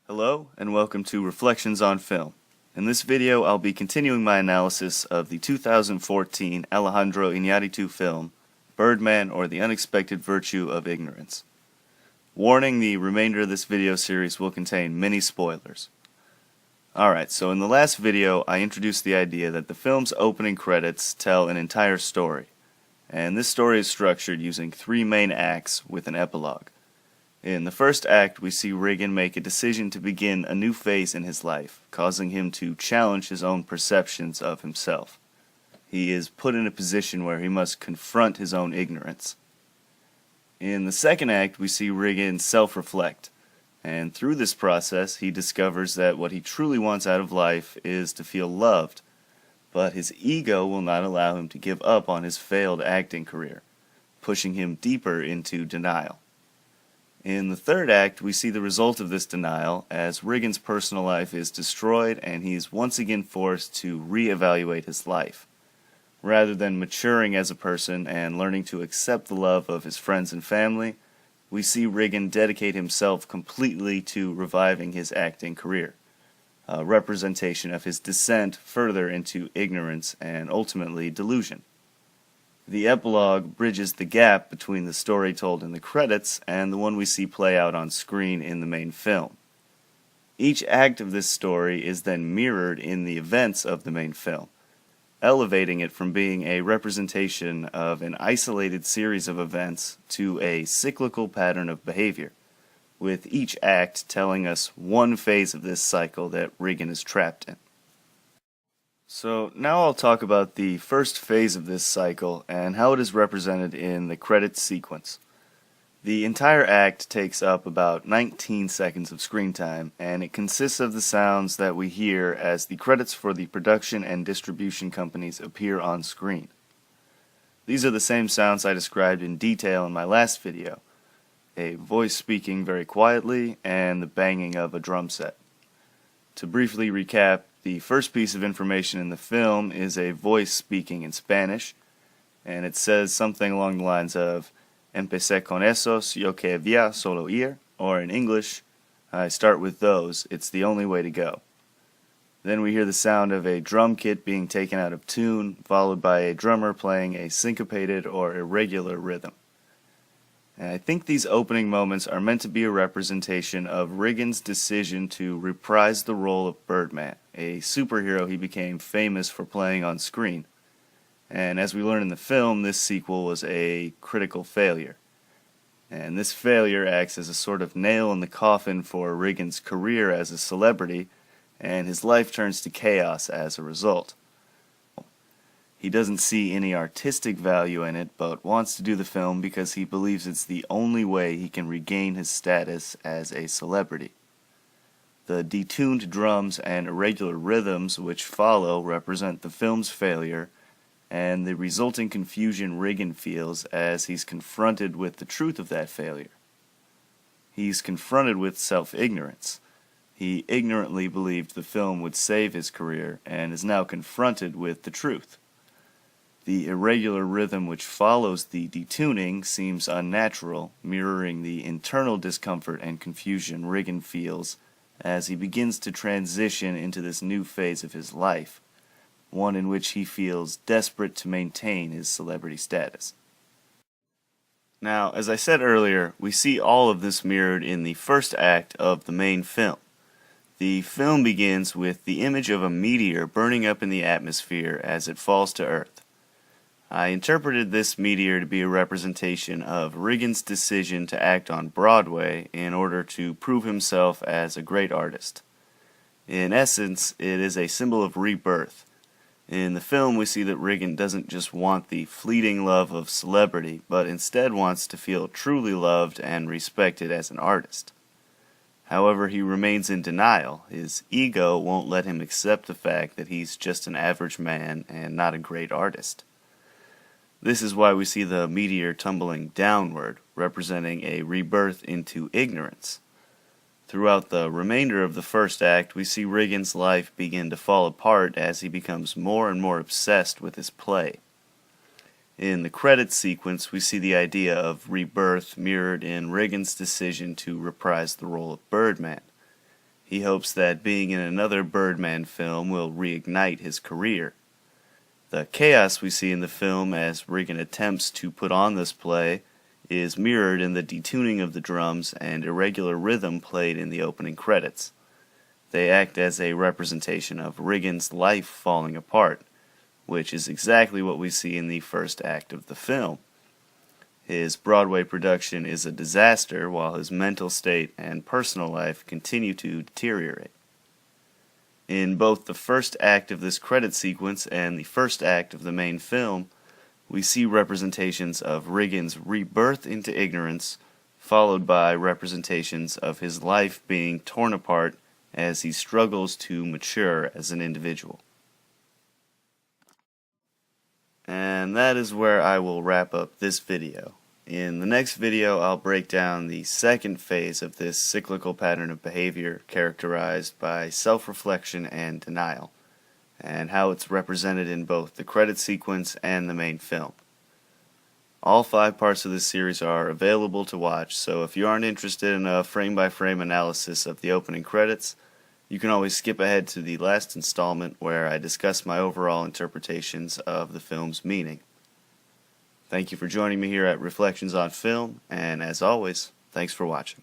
Hello, and welcome to Reflections on Film. In this video, I'll be continuing my analysis of the 2014 Alejandro Iñárritu film, Birdman, or the Unexpected Virtue of Ignorance. Warning, the remainder of this video series will contain many spoilers. Alright, so in the last video, I introduced the idea that the film's opening credits tell an entire story, and this story is structured using three main acts with an epilogue. In the first act, we see Regan make a decision to begin a new phase in his life, causing him to challenge his own perceptions of himself. He is put in a position where he must confront his own ignorance. In the second act, we see Regan self-reflect, and through this process, he discovers that what he truly wants out of life is to feel loved, but his ego will not allow him to give up on his failed acting career, pushing him deeper into denial. In the third act, we see the result of this denial as Regan's personal life is destroyed and he's once again forced to reevaluate his life. Rather than maturing as a person and learning to accept the love of his friends and family, we see Regan dedicate himself completely to reviving his acting career, a representation of his descent further into ignorance and ultimately delusion. The epilogue bridges the gap between the story told in the credits and the one we see play out on screen in the main film. Each act of this story is then mirrored in the events of the main film, elevating it from being a representation of an isolated series of events to a cyclical pattern of behavior, with each act telling us one phase of this cycle that Regan is trapped in. So now I'll talk about the first phase of this cycle and how it is represented in the credits sequence. The entire act takes up about 19 seconds of screen time, and it consists of the sounds that we hear as the credits for the production and distribution companies appear on screen. These are the same sounds I described in detail in my last video, a voice speaking very quietly and the banging of a drum set. To briefly recap, the first piece of information in the film is a voice speaking in Spanish, and it says something along the lines of Empece con esos, yo que había solo ir, or in English, I start with those, it's the only way to go. Then we hear the sound of a drum kit being taken out of tune, followed by a drummer playing a syncopated or irregular rhythm. And I think these opening moments are meant to be a representation of Regan's decision to reprise the role of Birdman, a superhero he became famous for playing on screen. And as we learn in the film, this sequel was a critical failure. And this failure acts as a sort of nail in the coffin for Regan's career as a celebrity, and his life turns to chaos as a result. He doesn't see any artistic value in it, but wants to do the film because he believes it's the only way he can regain his status as a celebrity. The detuned drums and irregular rhythms which follow represent the film's failure, and the resulting confusion Regan feels as he's confronted with the truth of that failure. He's confronted with self-ignorance. He ignorantly believed the film would save his career, and is now confronted with the truth. The irregular rhythm which follows the detuning seems unnatural, mirroring the internal discomfort and confusion Regan feels as he begins to transition into this new phase of his life, one in which he feels desperate to maintain his celebrity status. Now, as I said earlier, we see all of this mirrored in the first act of the main film. The film begins with the image of a meteor burning up in the atmosphere as it falls to Earth. I interpreted this meteor to be a representation of Regan's decision to act on Broadway in order to prove himself as a great artist. In essence, it is a symbol of rebirth. In the film, we see that Regan doesn't just want the fleeting love of celebrity, but instead wants to feel truly loved and respected as an artist. However, he remains in denial. His ego won't let him accept the fact that he's just an average man and not a great artist. This is why we see the meteor tumbling downward, representing a rebirth into ignorance. Throughout the remainder of the first act, we see Regan's life begin to fall apart as he becomes more and more obsessed with his play. In the credits sequence, we see the idea of rebirth mirrored in Regan's decision to reprise the role of Birdman. He hopes that being in another Birdman film will reignite his career. The chaos we see in the film as Riggin attempts to put on this play is mirrored in the detuning of the drums and irregular rhythm played in the opening credits. They act as a representation of Riggin's life falling apart, which is exactly what we see in the first act of the film. His Broadway production is a disaster while his mental state and personal life continue to deteriorate. In both the first act of this credit sequence and the first act of the main film, we see representations of Riggin's rebirth into ignorance, followed by representations of his life being torn apart as he struggles to mature as an individual. And that is where I will wrap up this video. In the next video, I'll break down the second phase of this cyclical pattern of behavior characterized by self-reflection and denial, and how it's represented in both the credit sequence and the main film. All 5 parts of this series are available to watch, so if you aren't interested in a frame-by-frame analysis of the opening credits, you can always skip ahead to the last installment where I discuss my overall interpretations of the film's meaning. Thank you for joining me here at Reflections on Film, and as always, thanks for watching.